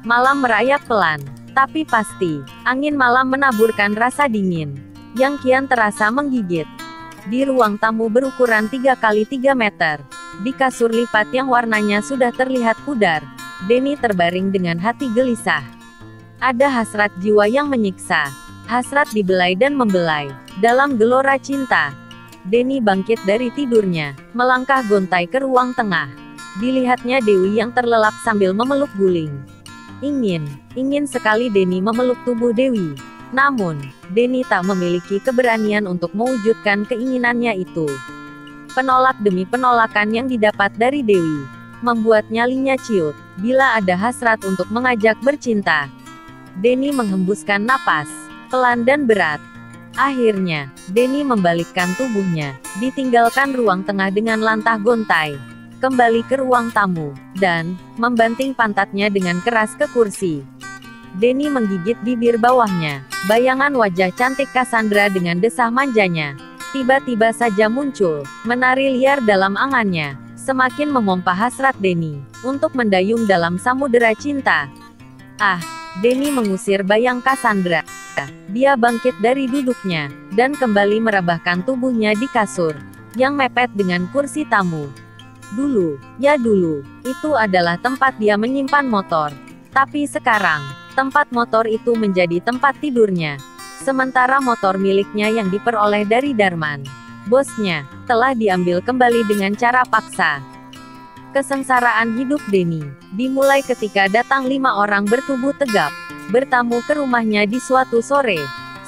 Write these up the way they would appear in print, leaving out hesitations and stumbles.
Malam merayap pelan, tapi pasti. Angin malam menaburkan rasa dingin, yang kian terasa menggigit. Di ruang tamu berukuran 3 kali 3 meter, di kasur lipat yang warnanya sudah terlihat pudar, Denny terbaring dengan hati gelisah. Ada hasrat jiwa yang menyiksa, hasrat dibelai dan membelai, dalam gelora cinta. Denny bangkit dari tidurnya, melangkah gontai ke ruang tengah. Dilihatnya Dewi yang terlelap sambil memeluk guling. Ingin sekali Denny memeluk tubuh Dewi. Namun, Denny tak memiliki keberanian untuk mewujudkan keinginannya itu. Penolak demi penolakan yang didapat dari Dewi, membuat nyalinya ciut. Bila ada hasrat untuk mengajak bercinta, Denny menghembuskan napas, pelan dan berat. Akhirnya, Denny membalikkan tubuhnya, ditinggalkan ruang tengah dengan lantah gontai. Kembali ke ruang tamu, dan membanting pantatnya dengan keras ke kursi. Denny menggigit bibir bawahnya. Bayangan wajah cantik Cassandra dengan desah manjanya tiba-tiba saja muncul, menari liar dalam angannya, semakin memompa hasrat Denny untuk mendayung dalam samudera cinta. Denny mengusir bayang Cassandra. Dia bangkit dari duduknya, dan kembali merebahkan tubuhnya di kasur, yang mepet dengan kursi tamu. Dulu, itu adalah tempat dia menyimpan motor. Tapi sekarang, tempat motor itu menjadi tempat tidurnya. Sementara motor miliknya yang diperoleh dari Darman, bosnya, telah diambil kembali dengan cara paksa. Kesengsaraan hidup Denny dimulai ketika datang 5 orang bertubuh tegap, bertamu ke rumahnya di suatu sore.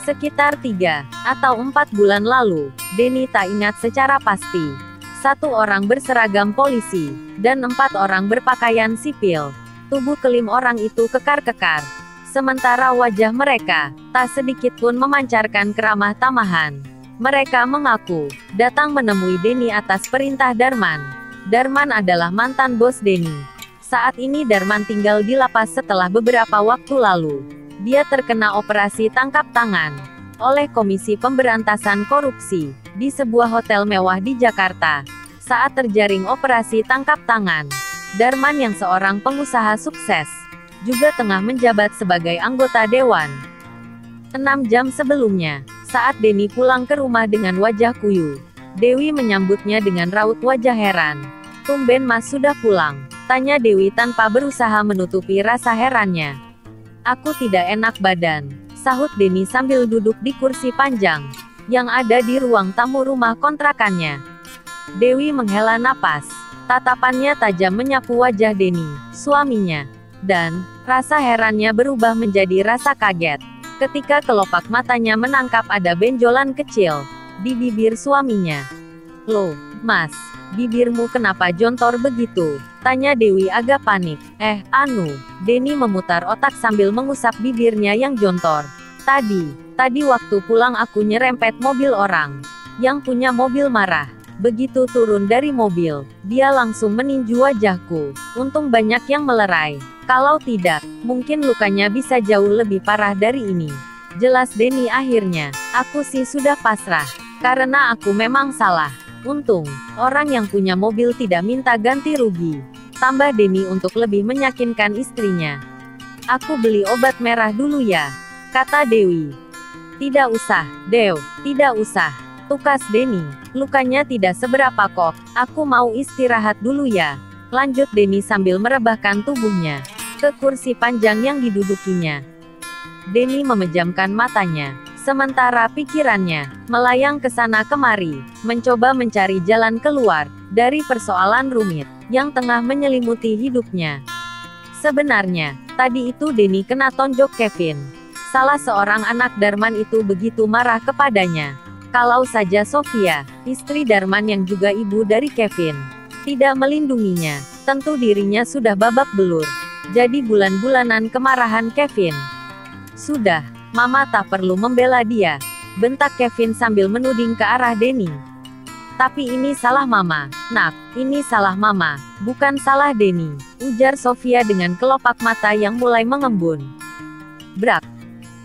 Sekitar 3 atau 4 bulan lalu, Denny tak ingat secara pasti. 1 orang berseragam polisi, dan 4 orang berpakaian sipil. Tubuh ke-5 orang itu kekar-kekar. Sementara wajah mereka, tak sedikit pun memancarkan keramah tamahan. Mereka mengaku, datang menemui Denny atas perintah Darman. Darman adalah mantan bos Denny. Saat ini Darman tinggal di lapas setelah beberapa waktu lalu. Dia terkena operasi tangkap tangan oleh Komisi Pemberantasan Korupsi, di sebuah hotel mewah di Jakarta. Saat terjaring operasi tangkap tangan, Darman yang seorang pengusaha sukses, juga tengah menjabat sebagai anggota dewan. 6 jam sebelumnya, saat Denny pulang ke rumah dengan wajah kuyu, Dewi menyambutnya dengan raut wajah heran. "Tumben Mas sudah pulang?" tanya Dewi tanpa berusaha menutupi rasa herannya. "Aku tidak enak badan," sahut Denny sambil duduk di kursi panjang, yang ada di ruang tamu rumah kontrakannya. Dewi menghela napas. Tatapannya tajam menyapu wajah Denny, suaminya. Dan, rasa herannya berubah menjadi rasa kaget, ketika kelopak matanya menangkap ada benjolan kecil di bibir suaminya. "Loh, Mas, bibirmu kenapa jontor begitu?" tanya Dewi agak panik. Denny memutar otak sambil mengusap bibirnya yang jontor. Tadi waktu pulang aku nyerempet mobil orang. Yang punya mobil marah. Begitu turun dari mobil, dia langsung meninju wajahku. Untung banyak yang melerai. Kalau tidak, mungkin lukanya bisa jauh lebih parah dari ini. Jelas Denny akhirnya. Aku sih sudah pasrah, karena aku memang salah. Untung, orang yang punya mobil tidak minta ganti rugi. Tambah Denny untuk lebih meyakinkan istrinya. "Aku beli obat merah dulu ya," kata Dewi. "Tidak usah, Dew, tidak usah," tukas Denny. "Lukanya tidak seberapa kok, aku mau istirahat dulu ya," lanjut Denny sambil merebahkan tubuhnya ke kursi panjang yang didudukinya. Denny memejamkan matanya, sementara pikirannya melayang ke sana kemari, mencoba mencari jalan keluar dari persoalan rumit yang tengah menyelimuti hidupnya. Sebenarnya, tadi itu Denny kena tonjok Kevin. Salah seorang anak Darman itu begitu marah kepadanya. Kalau saja Sofia, istri Darman yang juga ibu dari Kevin, tidak melindunginya, tentu dirinya sudah babak belur. Jadi bulan-bulanan kemarahan Kevin. "Sudah, Mama tak perlu membela dia," bentak Kevin sambil menuding ke arah Denny. "Tapi ini salah Mama, Nak, ini salah Mama, bukan salah Denny," ujar Sofia dengan kelopak mata yang mulai mengembun. Brak!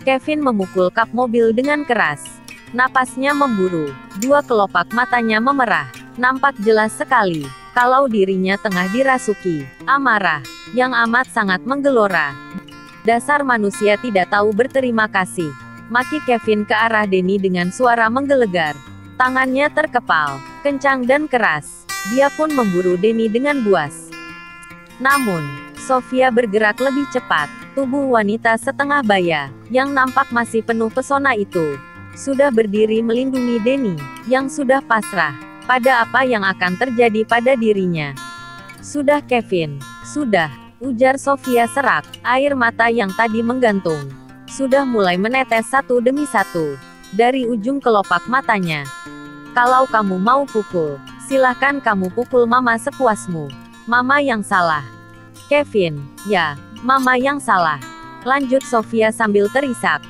Kevin memukul kap mobil dengan keras. Napasnya memburu, 2 kelopak matanya memerah. Nampak jelas sekali kalau dirinya tengah dirasuki amarah yang amat sangat menggelora. Dasar manusia tidak tahu berterima kasih. Maki Kevin ke arah Denny dengan suara menggelegar. Tangannya terkepal, kencang dan keras. Dia pun memburu Denny dengan buas. Namun, Sofia bergerak lebih cepat. Tubuh wanita setengah baya, yang nampak masih penuh pesona itu, sudah berdiri melindungi Denny, yang sudah pasrah pada apa yang akan terjadi pada dirinya. Sudah Kevin, sudah, ujar Sofia serak. Air mata yang tadi menggantung sudah mulai menetes satu demi satu dari ujung kelopak matanya. Kalau kamu mau pukul, silahkan kamu pukul mama sepuasmu. Mama yang salah. Kevin, ya, mama yang salah. Lanjut Sofia sambil terisak.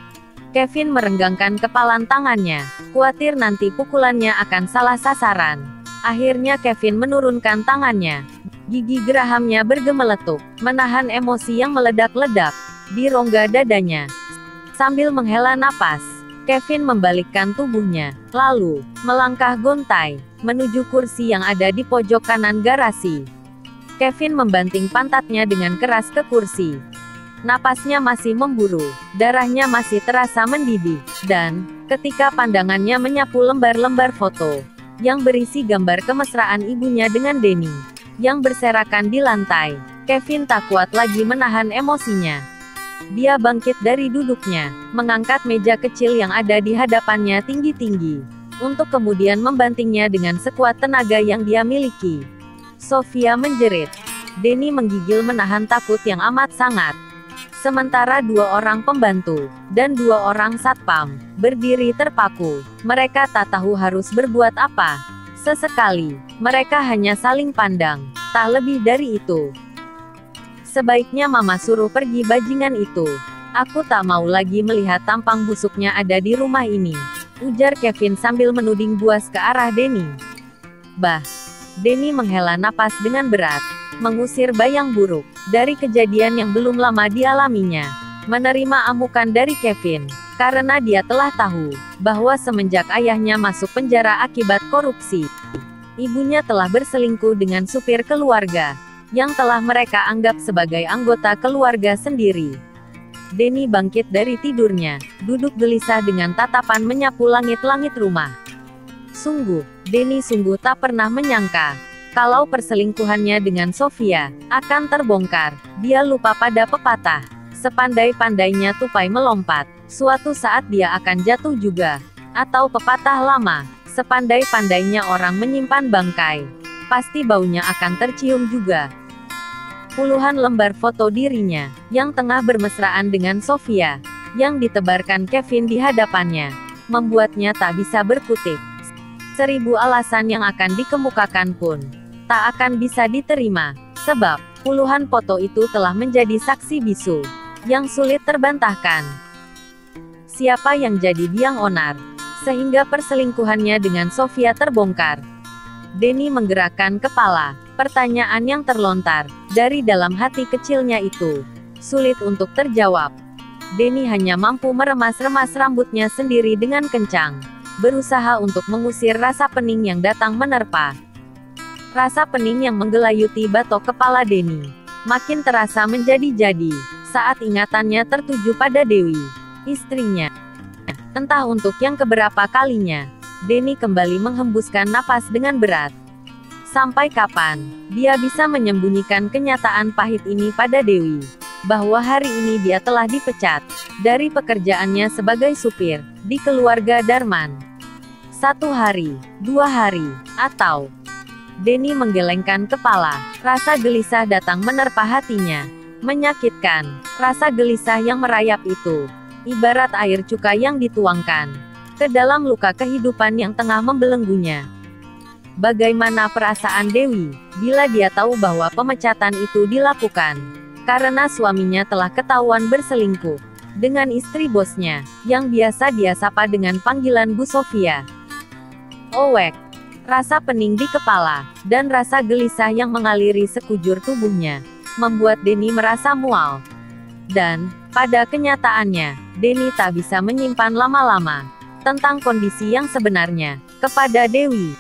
Kevin merenggangkan kepalan tangannya, khawatir nanti pukulannya akan salah sasaran. Akhirnya Kevin menurunkan tangannya. Gigi gerahamnya bergemeletuk, menahan emosi yang meledak-ledak di rongga dadanya. Sambil menghela napas, Kevin membalikkan tubuhnya, lalu melangkah gontai menuju kursi yang ada di pojok kanan garasi. Kevin membanting pantatnya dengan keras ke kursi. Napasnya masih memburu, darahnya masih terasa mendidih, dan ketika pandangannya menyapu lembar-lembar foto yang berisi gambar kemesraan ibunya dengan Denny yang berserakan di lantai, Kevin tak kuat lagi menahan emosinya. Dia bangkit dari duduknya, mengangkat meja kecil yang ada di hadapannya tinggi-tinggi, untuk kemudian membantingnya dengan sekuat tenaga yang dia miliki. Sofia menjerit. Denny menggigil menahan takut yang amat sangat. Sementara dua orang pembantu, dan dua orang satpam, berdiri terpaku. Mereka tak tahu harus berbuat apa. Sesekali, mereka hanya saling pandang, tak lebih dari itu. Sebaiknya mama suruh pergi bajingan itu. Aku tak mau lagi melihat tampang busuknya ada di rumah ini, ujar Kevin sambil menuding buas ke arah Denny. Bah. Denny menghela napas dengan berat, mengusir bayang buruk dari kejadian yang belum lama dialaminya. Menerima amukan dari Kevin, karena dia telah tahu bahwa semenjak ayahnya masuk penjara akibat korupsi, ibunya telah berselingkuh dengan supir keluarga yang telah mereka anggap sebagai anggota keluarga sendiri. Denny bangkit dari tidurnya, duduk gelisah dengan tatapan menyapu langit-langit rumah. Sungguh, Denny sungguh tak pernah menyangka kalau perselingkuhannya dengan Sofia akan terbongkar. Dia lupa pada pepatah, sepandai-pandainya tupai melompat, suatu saat dia akan jatuh juga. Atau pepatah lama, sepandai-pandainya orang menyimpan bangkai, pasti baunya akan tercium juga. Puluhan lembar foto dirinya, yang tengah bermesraan dengan Sofia, yang ditebarkan Kevin di hadapannya, membuatnya tak bisa berkutik. 1000 alasan yang akan dikemukakan pun, tak akan bisa diterima, sebab, puluhan foto itu telah menjadi saksi bisu, yang sulit terbantahkan. Siapa yang jadi biang onar, sehingga perselingkuhannya dengan Sofia terbongkar? Denny menggerakkan kepala. Pertanyaan yang terlontar dari dalam hati kecilnya itu sulit untuk terjawab. Denny hanya mampu meremas-remas rambutnya sendiri dengan kencang, berusaha untuk mengusir rasa pening yang datang menerpa. Rasa pening yang menggelayuti batok kepala Denny makin terasa menjadi-jadi saat ingatannya tertuju pada Dewi, istrinya. Entah untuk yang keberapa kalinya, Denny kembali menghembuskan napas dengan berat. Sampai kapan dia bisa menyembunyikan kenyataan pahit ini pada Dewi, bahwa hari ini dia telah dipecat dari pekerjaannya sebagai supir di keluarga Darman. 1 hari, 2 hari, atau... Denny menggelengkan kepala. Rasa gelisah datang menerpa hatinya. Menyakitkan, rasa gelisah yang merayap itu, ibarat air cuka yang dituangkan ke dalam luka kehidupan yang tengah membelenggunya. Bagaimana perasaan Dewi bila dia tahu bahwa pemecatan itu dilakukan karena suaminya telah ketahuan berselingkuh dengan istri bosnya, yang biasa dia sapa dengan panggilan Bu Sofia. Owek, rasa pening di kepala, dan rasa gelisah yang mengaliri sekujur tubuhnya, membuat Denny merasa mual. Dan, pada kenyataannya, Denny tak bisa menyimpan lama-lama tentang kondisi yang sebenarnya kepada Dewi.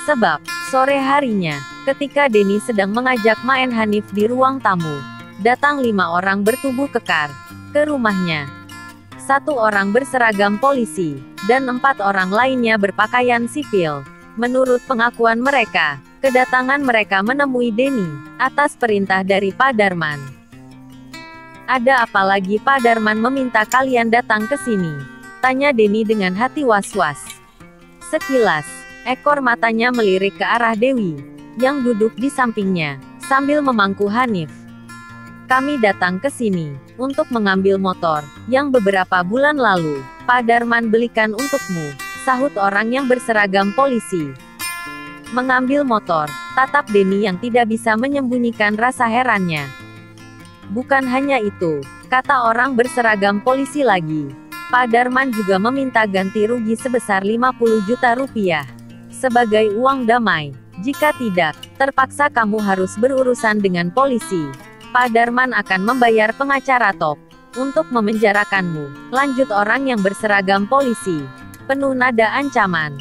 Sebab, sore harinya, ketika Denny sedang mengajak main Hanif di ruang tamu, datang 5 orang bertubuh kekar ke rumahnya. 1 orang berseragam polisi, dan 4 orang lainnya berpakaian sipil. Menurut pengakuan mereka, kedatangan mereka menemui Denny atas perintah dari Pak Darman. "Ada apa lagi Pak Darman meminta kalian datang ke sini?" tanya Denny dengan hati was-was. Sekilas, ekor matanya melirik ke arah Dewi, yang duduk di sampingnya, sambil memangku Hanif. "Kami datang ke sini untuk mengambil motor yang beberapa bulan lalu Pak Darman belikan untukmu," sahut orang yang berseragam polisi. "Mengambil motor," tatap Denny yang tidak bisa menyembunyikan rasa herannya. "Bukan hanya itu," kata orang berseragam polisi lagi. "Pak Darman juga meminta ganti rugi sebesar 50 juta rupiah sebagai uang damai. Jika tidak, terpaksa kamu harus berurusan dengan polisi. Pak Darman akan membayar pengacara top untuk memenjarakanmu," lanjut orang yang berseragam polisi, penuh nada ancaman.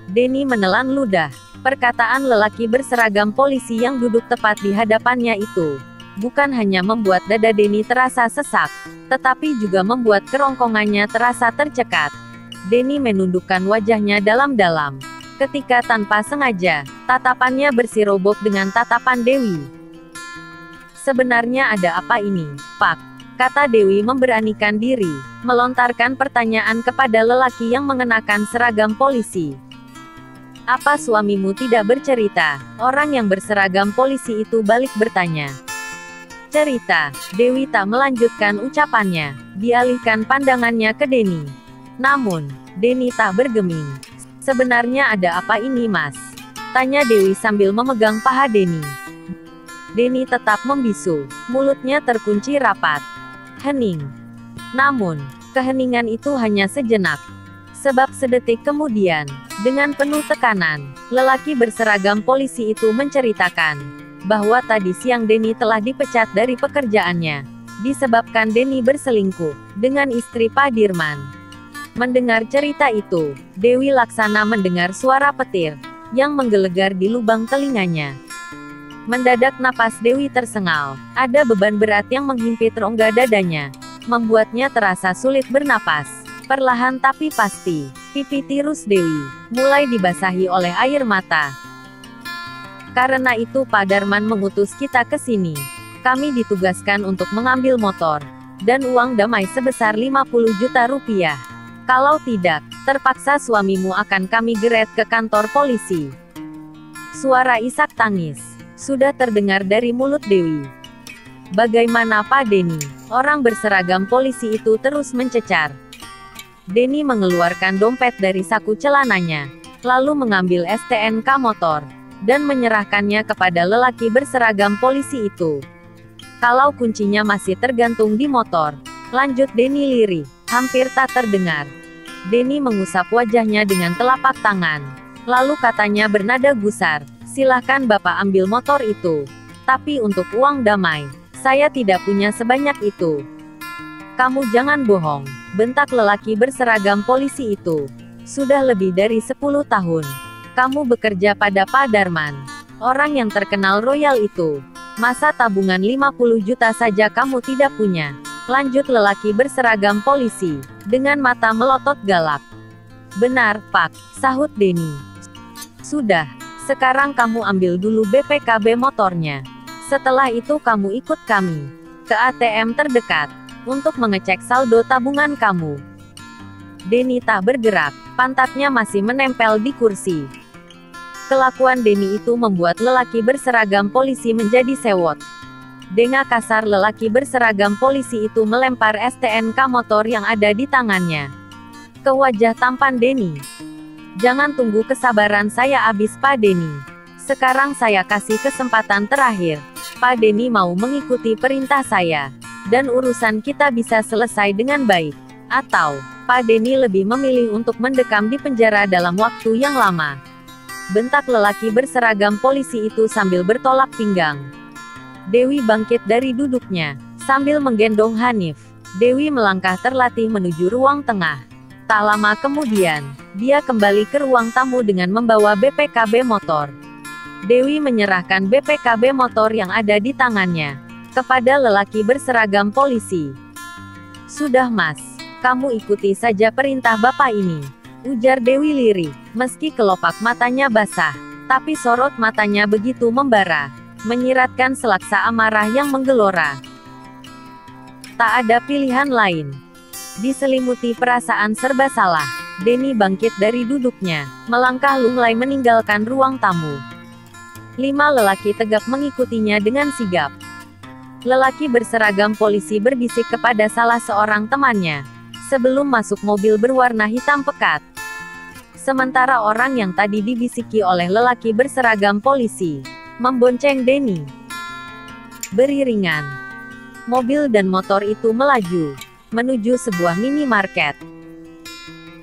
Denny menelan ludah. Perkataan lelaki berseragam polisi yang duduk tepat di hadapannya itu bukan hanya membuat dada Denny terasa sesak, tetapi juga membuat kerongkongannya terasa tercekat. Denny menundukkan wajahnya dalam-dalam. Ketika tanpa sengaja, tatapannya bersirobok dengan tatapan Dewi. "Sebenarnya ada apa ini, Pak?" kata Dewi memberanikan diri, melontarkan pertanyaan kepada lelaki yang mengenakan seragam polisi. "Apa suamimu tidak bercerita?" orang yang berseragam polisi itu balik bertanya. "Cerita," Dewi tak melanjutkan ucapannya, dialihkan pandangannya ke Denny. Namun, Denny tak bergeming. "Sebenarnya ada apa ini Mas?" tanya Dewi sambil memegang paha Denny. Denny tetap membisu, mulutnya terkunci rapat. Hening. Namun, keheningan itu hanya sejenak. Sebab sedetik kemudian, dengan penuh tekanan, lelaki berseragam polisi itu menceritakan bahwa tadi siang Denny telah dipecat dari pekerjaannya, disebabkan Denny berselingkuh dengan istri Pak Dirman. Mendengar cerita itu, Dewi Laksana mendengar suara petir yang menggelegar di lubang telinganya. Mendadak napas Dewi tersengal, ada beban berat yang menghimpit rongga dadanya, membuatnya terasa sulit bernapas. Perlahan tapi pasti, pipi tirus Dewi mulai dibasahi oleh air mata. "Karena itu Pak Darman mengutus kita ke sini. Kami ditugaskan untuk mengambil motor dan uang damai sebesar 50 juta rupiah. Kalau tidak, terpaksa suamimu akan kami geret ke kantor polisi." Suara isak tangis sudah terdengar dari mulut Dewi. "Bagaimana Pak Denny?" orang berseragam polisi itu terus mencecar. Denny mengeluarkan dompet dari saku celananya, lalu mengambil STNK motor dan menyerahkannya kepada lelaki berseragam polisi itu. "Kalau kuncinya masih tergantung di motor," lanjut Denny lirih, hampir tak terdengar. Denny mengusap wajahnya dengan telapak tangan. Lalu katanya bernada gusar, "Silahkan Bapak ambil motor itu. Tapi untuk uang damai, saya tidak punya sebanyak itu." "Kamu jangan bohong," bentak lelaki berseragam polisi itu. "Sudah lebih dari 10 tahun. Kamu bekerja pada Pak Darman, orang yang terkenal royal itu. Masa tabungan 50 juta saja kamu tidak punya?" lanjut lelaki berseragam polisi, dengan mata melotot galak. "Benar, Pak," sahut Denny. "Sudah, sekarang kamu ambil dulu BPKB motornya. Setelah itu kamu ikut kami ke ATM terdekat untuk mengecek saldo tabungan kamu." Denny tak bergerak, pantatnya masih menempel di kursi. Kelakuan Denny itu membuat lelaki berseragam polisi menjadi sewot. Dengan kasar lelaki berseragam polisi itu melempar STNK motor yang ada di tangannya ke wajah tampan Denny. "Jangan tunggu kesabaran saya habis Pak Denny. Sekarang saya kasih kesempatan terakhir. Pak Denny mau mengikuti perintah saya, dan urusan kita bisa selesai dengan baik. Atau, Pak Denny lebih memilih untuk mendekam di penjara dalam waktu yang lama." bentak lelaki berseragam polisi itu sambil bertolak pinggang. Dewi bangkit dari duduknya, sambil menggendong Hanif. Dewi melangkah terlatih menuju ruang tengah. Tak lama kemudian, dia kembali ke ruang tamu dengan membawa BPKB motor. Dewi menyerahkan BPKB motor yang ada di tangannya kepada lelaki berseragam polisi. "Sudah Mas, kamu ikuti saja perintah Bapak ini," ujar Dewi lirih, meski kelopak matanya basah, tapi sorot matanya begitu membara, menyiratkan selaksa amarah yang menggelora. Tak ada pilihan lain. Diselimuti perasaan serba salah, Denny bangkit dari duduknya, melangkah lunglai meninggalkan ruang tamu. 5 lelaki tegap mengikutinya dengan sigap. Lelaki berseragam polisi berbisik kepada salah seorang temannya, sebelum masuk mobil berwarna hitam pekat. Sementara orang yang tadi dibisiki oleh lelaki berseragam polisi, membonceng Denny. Beriringan, mobil dan motor itu melaju, menuju sebuah minimarket.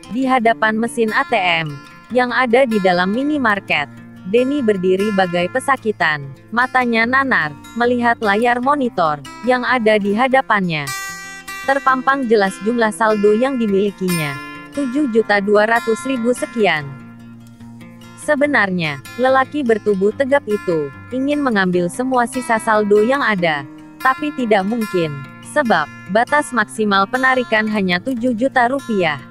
Di hadapan mesin ATM, yang ada di dalam minimarket, Denny berdiri bagai pesakitan, matanya nanar, melihat layar monitor, yang ada di hadapannya. Terpampang jelas jumlah saldo yang dimilikinya, 7.200.000 sekian. Sebenarnya, lelaki bertubuh tegap itu, ingin mengambil semua sisa saldo yang ada, tapi tidak mungkin, sebab, batas maksimal penarikan hanya 7 juta rupiah.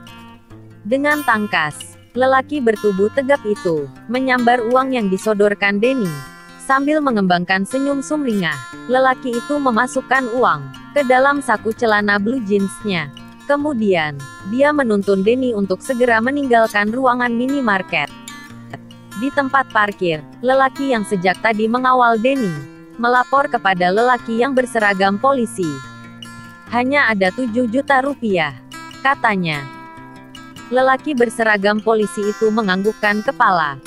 Dengan tangkas, lelaki bertubuh tegap itu menyambar uang yang disodorkan Denny. Sambil mengembangkan senyum sumringah, lelaki itu memasukkan uang ke dalam saku celana blue jeansnya. Kemudian, dia menuntun Denny untuk segera meninggalkan ruangan minimarket. Di tempat parkir, lelaki yang sejak tadi mengawal Denny melapor kepada lelaki yang berseragam polisi. "Hanya ada 7 juta rupiah," katanya. Lelaki berseragam polisi itu menganggukkan kepala.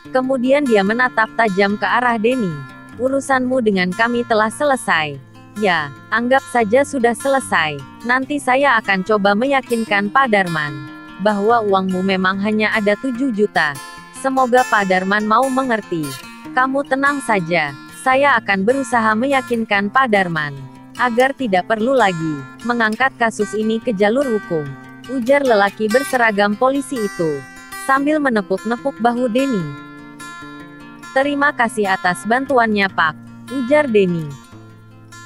Kemudian dia menatap tajam ke arah Denny. "Urusanmu dengan kami telah selesai." "Ya, anggap saja sudah selesai. Nanti saya akan coba meyakinkan Pak Darman bahwa uangmu memang hanya ada 7 juta. Semoga Pak Darman mau mengerti. Kamu tenang saja, saya akan berusaha meyakinkan Pak Darman agar tidak perlu lagi mengangkat kasus ini ke jalur hukum," ujar lelaki berseragam polisi itu, sambil menepuk-nepuk bahu Denny. "Terima kasih atas bantuannya Pak," ujar Denny.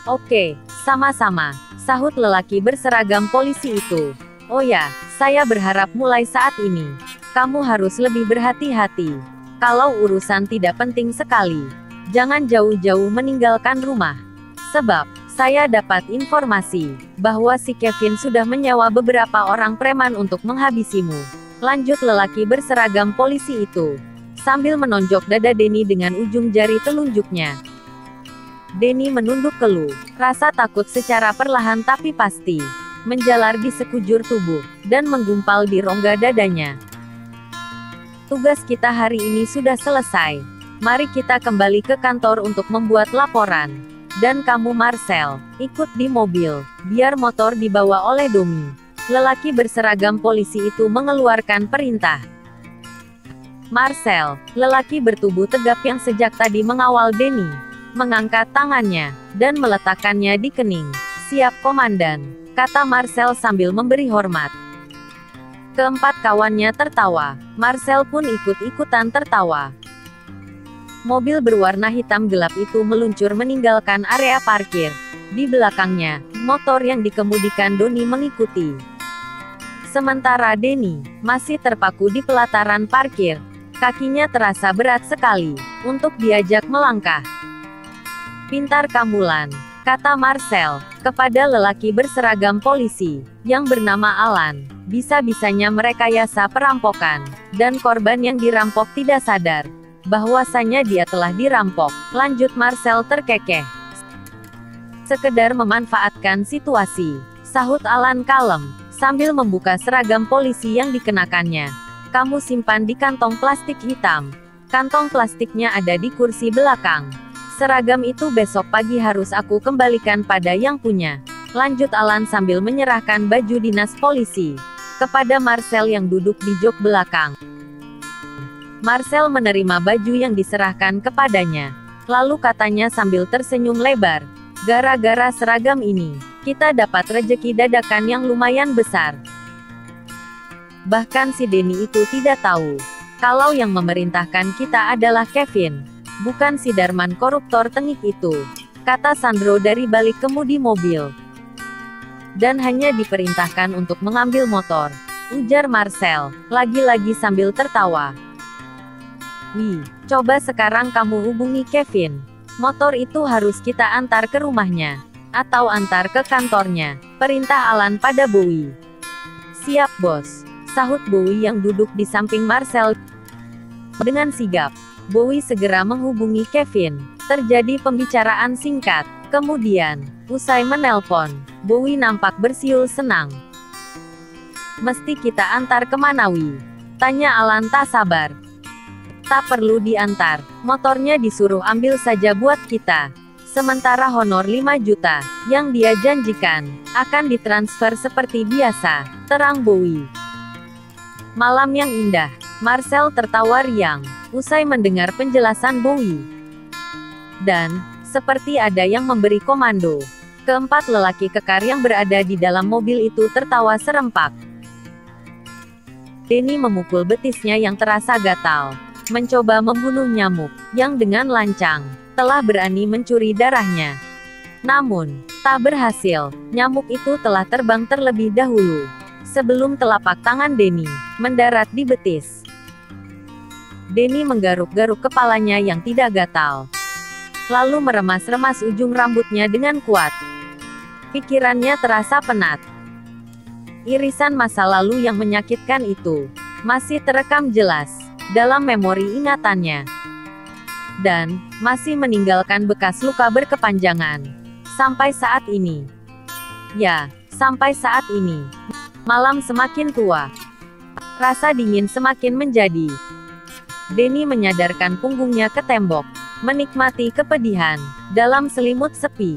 "Oke, sama-sama," sahut lelaki berseragam polisi itu. "Oh ya, saya berharap mulai saat ini, kamu harus lebih berhati-hati. Kalau urusan tidak penting sekali, jangan jauh-jauh meninggalkan rumah. Sebab, saya dapat informasi bahwa si Kevin sudah menyewa beberapa orang preman untuk menghabisimu," lanjut lelaki berseragam polisi itu, sambil menonjok dada Denny dengan ujung jari telunjuknya. Denny menunduk keluh, rasa takut secara perlahan tapi pasti menjalar di sekujur tubuh, dan menggumpal di rongga dadanya. "Tugas kita hari ini sudah selesai. Mari kita kembali ke kantor untuk membuat laporan. Dan kamu Marcel, ikut di mobil, biar motor dibawa oleh Domi." Lelaki berseragam polisi itu mengeluarkan perintah. Marcel, lelaki bertubuh tegap yang sejak tadi mengawal Denny, mengangkat tangannya, dan meletakkannya di kening. "Siap Komandan," kata Marcel sambil memberi hormat. Keempat kawannya tertawa, Marcel pun ikut-ikutan tertawa. Mobil berwarna hitam gelap itu meluncur meninggalkan area parkir. Di belakangnya, motor yang dikemudikan Doni mengikuti. Sementara Denny masih terpaku di pelataran parkir. Kakinya terasa berat sekali untuk diajak melangkah. "Pintar kamu Lan," kata Marcel kepada lelaki berseragam polisi yang bernama Alan. "Bisa-bisanya merekayasa perampokan, dan korban yang dirampok tidak sadar bahwasanya dia telah dirampok," lanjut Marcel terkekeh. "Sekedar memanfaatkan situasi," sahut Alan kalem, sambil membuka seragam polisi yang dikenakannya. "Kamu simpan di kantong plastik hitam. Kantong plastiknya ada di kursi belakang. Seragam itu besok pagi harus aku kembalikan pada yang punya," lanjut Alan sambil menyerahkan baju dinas polisi kepada Marcel yang duduk di jok belakang. Marcel menerima baju yang diserahkan kepadanya. Lalu katanya sambil tersenyum lebar, "Gara-gara seragam ini, kita dapat rejeki dadakan yang lumayan besar." Bahkan si Denny itu tidak tahu kalau yang memerintahkan kita adalah Kevin, bukan si Darman koruptor tengik itu, kata Sandro dari balik kemudi mobil. Dan hanya diperintahkan untuk mengambil motor, ujar Marcel, lagi-lagi sambil tertawa. Wih, coba sekarang kamu hubungi Kevin. Motor itu harus kita antar ke rumahnya. Atau antar ke kantornya, perintah Alan pada Bowie. Siap bos, sahut Bowie yang duduk di samping Marcel. Dengan sigap, Bowie segera menghubungi Kevin. Terjadi pembicaraan singkat. Kemudian, usai menelpon, Bowie nampak bersiul senang. Mesti kita antar kemana Wi? Tanya Alan tak sabar. Tak perlu diantar, motornya disuruh ambil saja buat kita. Sementara honor 5 juta, yang dia janjikan, akan ditransfer seperti biasa, terang Bowie. Malam yang indah, Marcel tertawa riang, usai mendengar penjelasan Bowie. Dan, seperti ada yang memberi komando, keempat lelaki kekar yang berada di dalam mobil itu tertawa serempak. Denny memukul betisnya yang terasa gatal, mencoba membunuh nyamuk, yang dengan lancang, telah berani mencuri darahnya. Namun, tak berhasil, nyamuk itu telah terbang terlebih dahulu, sebelum telapak tangan Denny mendarat di betis. Denny menggaruk-garuk kepalanya yang tidak gatal, lalu meremas-remas ujung rambutnya dengan kuat. Pikirannya terasa penat. Irisan masa lalu yang menyakitkan itu masih terekam jelas dalam memori ingatannya, dan masih meninggalkan bekas luka berkepanjangan sampai saat ini. Ya, sampai saat ini. Malam semakin tua, rasa dingin semakin menjadi. Denny menyadarkan punggungnya ke tembok, menikmati kepedihan dalam selimut sepi.